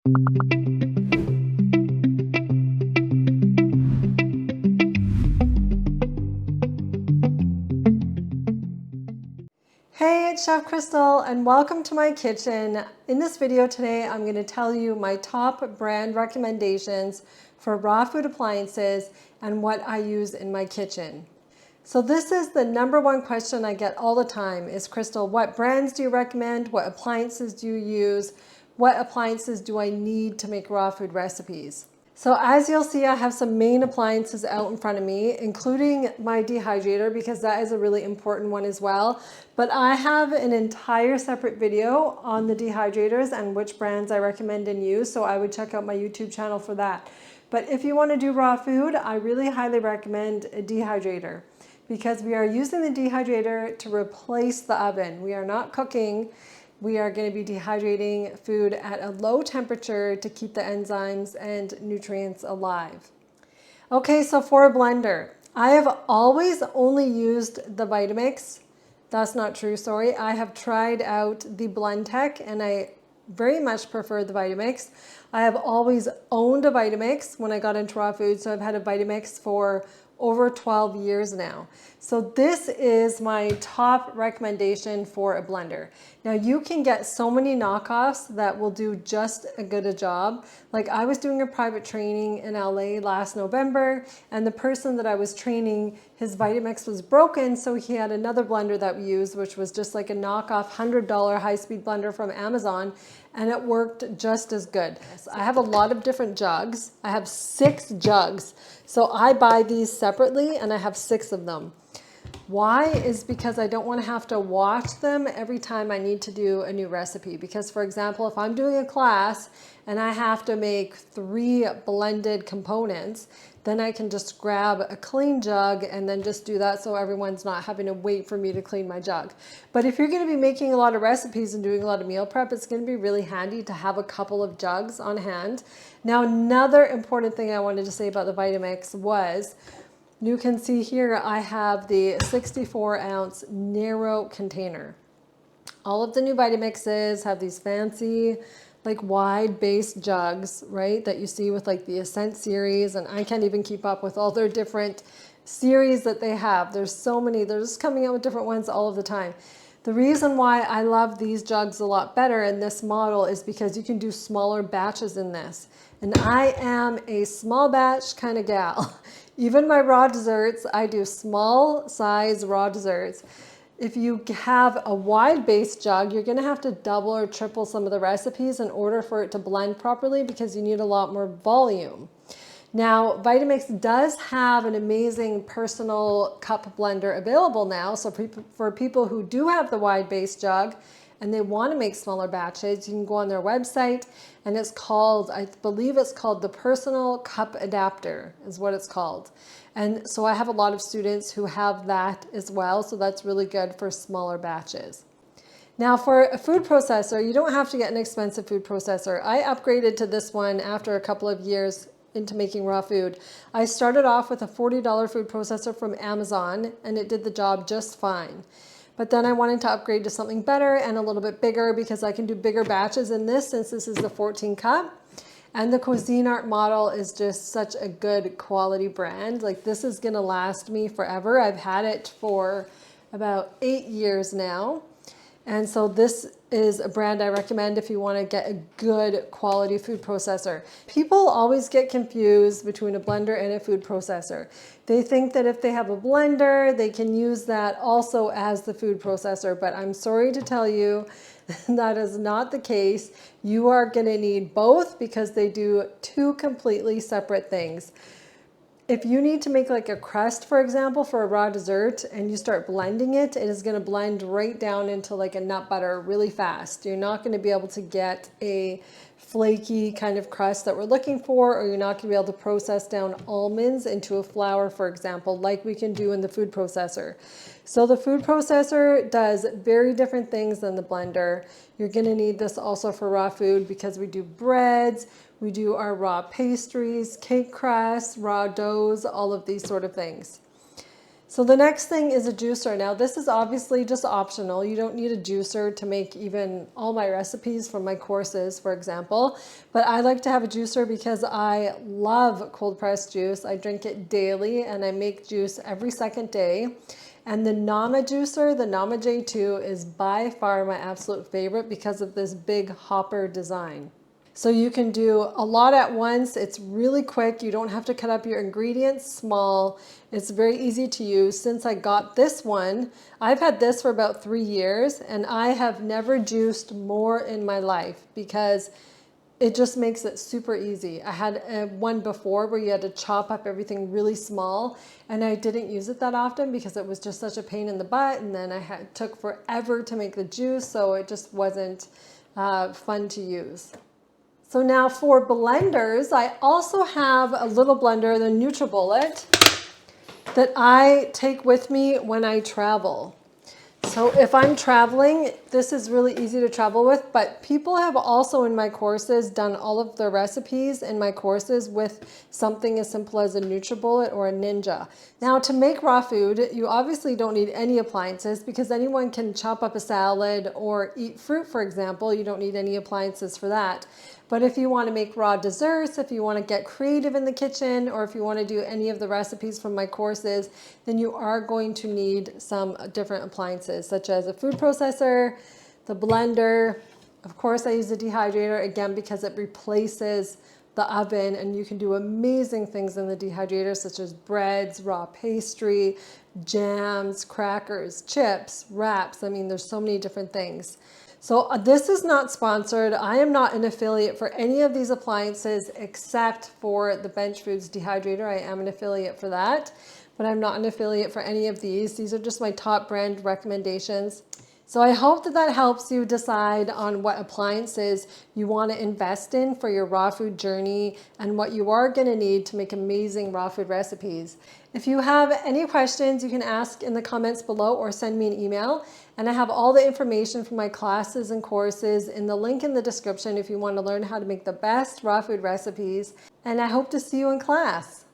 Hey, it's Chef Crystal and welcome to my kitchen. In this video today, I'm going to tell you my top brand recommendations for raw food appliances and what I use in my kitchen. So this is the number one question I get all the time is, Crystal, what brands do you recommend? What appliances do you use? What appliances do I need to make raw food recipes? So as you'll see, I have some main appliances out in front of me, including my dehydrator, because that is a really important one as well. But I have an entire separate video on the dehydrators and which brands I recommend and use, so I would check out my YouTube channel for that. But if you want to do raw food, I really highly recommend a dehydrator because we are using the dehydrator to replace the oven. We are not cooking. We are going to be dehydrating food at a low temperature to keep the enzymes and nutrients alive. Okay, so for a blender, I have always only used the Vitamix. That's not true, sorry. I have tried out the Blendtec and I very much prefer the Vitamix. I have always owned a Vitamix when I got into raw food, so I've had a Vitamix for over 12 years now. So this is my top recommendation for a blender. Now you can get so many knockoffs that will do just as good a job. Like I was doing a private training in LA last November and the person that I was training, his Vitamix was broken, so he had another blender that we used, which was just like a knockoff $100 high-speed blender from Amazon, and it worked just as good. I have a lot of different jugs. I have 6 jugs. So I buy these separately and I have 6 of them. Why? Is because I don't want to have to wash them every time I need to do a new recipe. Because for example, if I'm doing a class and I have to make 3 blended components, then I can just grab a clean jug and then just do that so everyone's not having to wait for me to clean my jug. But if you're going to be making a lot of recipes and doing a lot of meal prep, it's going to be really handy to have a couple of jugs on hand. Now, another important thing I wanted to say about the Vitamix was, you can see here I have the 64-ounce narrow container. All of the new Vitamixes have these fancy, like wide base jugs, right, that you see with like the Ascent series, and I can't even keep up with all their different series that they have. There's so many, they're just coming out with different ones all of the time. The reason why I love these jugs a lot better in this model is because you can do smaller batches in this. And I am a small batch kind of gal. Even my raw desserts, I do small size raw desserts. If you have a wide base jug, you're gonna have to double or triple some of the recipes in order for it to blend properly because you need a lot more volume. Now, Vitamix does have an amazing personal cup blender available now. So for people who do have the wide base jug and they want to make smaller batches, you can go on their website and it's called, I believe it's called the Personal Cup Adapter is what it's called. And so I have a lot of students who have that as well. So that's really good for smaller batches. Now for a food processor, you don't have to get an expensive food processor. I upgraded to this one after a couple of years into making raw food. I started off with a $40 food processor from Amazon and it did the job just fine. But then I wanted to upgrade to something better and a little bit bigger because I can do bigger batches in this since this is the 14 cup. And the Cuisinart model is just such a good quality brand. Like this is gonna last me forever. I've had it for about 8 years now. And so this is a brand I recommend if you want to get a good quality food processor. People always get confused between a blender and a food processor. They think that if they have a blender, they can use that also as the food processor, but I'm sorry to tell you that is not the case. You are going to need both because they do 2 completely separate things. If you need to make like a crust, for example, for a raw dessert and you start blending it, it is going to blend right down into like a nut butter really fast. You're not going to be able to get a flaky kind of crust that we're looking for, or you're not going to be able to process down almonds into a flour, for example, like we can do in the food processor. So the food processor does very different things than the blender. You're going to need this also for raw food because we do breads, we do our raw pastries, cake crusts, raw doughs, all of these sort of things. So the next thing is a juicer. Now this is obviously just optional. You don't need a juicer to make even all my recipes from my courses, for example. But I like to have a juicer because I love cold pressed juice. I drink it daily and I make juice every second day. And the Nama juicer, the Nama J2, is by far my absolute favorite because of this big hopper design. So you can do a lot at once. It's really quick. You don't have to cut up your ingredients small. It's very easy to use. Since I got this one, I've had this for about 3 years and I have never juiced more in my life because it just makes it super easy. I had one before where you had to chop up everything really small and I didn't use it that often because it was just such a pain in the butt, and then took forever to make the juice, so it just wasn't fun to use. So now for blenders, I also have a little blender, the NutriBullet, that I take with me when I travel. So if I'm traveling, this is really easy to travel with, but people have also in my courses done all of their recipes in my courses with something as simple as a NutriBullet or a Ninja. Now to make raw food, you obviously don't need any appliances because anyone can chop up a salad or eat fruit, for example. You don't need any appliances for that. But if you want to make raw desserts, if you want to get creative in the kitchen, or if you want to do any of the recipes from my courses, then you are going to need some different appliances, such as a food processor, the blender. Of course, I use the dehydrator, again, because it replaces the oven, and you can do amazing things in the dehydrator, such as breads, raw pastry, jams, crackers, chips, wraps. I mean, there's so many different things. So this is not sponsored. I am not an affiliate for any of these appliances except for the Bench Foods dehydrator. I am an affiliate for that, but I'm not an affiliate for any of these. These are just my top brand recommendations. So I hope that that helps you decide on what appliances you want to invest in for your raw food journey and what you are going to need to make amazing raw food recipes. If you have any questions, you can ask in the comments below or send me an email. And I have all the information for my classes and courses in the link in the description if you want to learn how to make the best raw food recipes. And I hope to see you in class.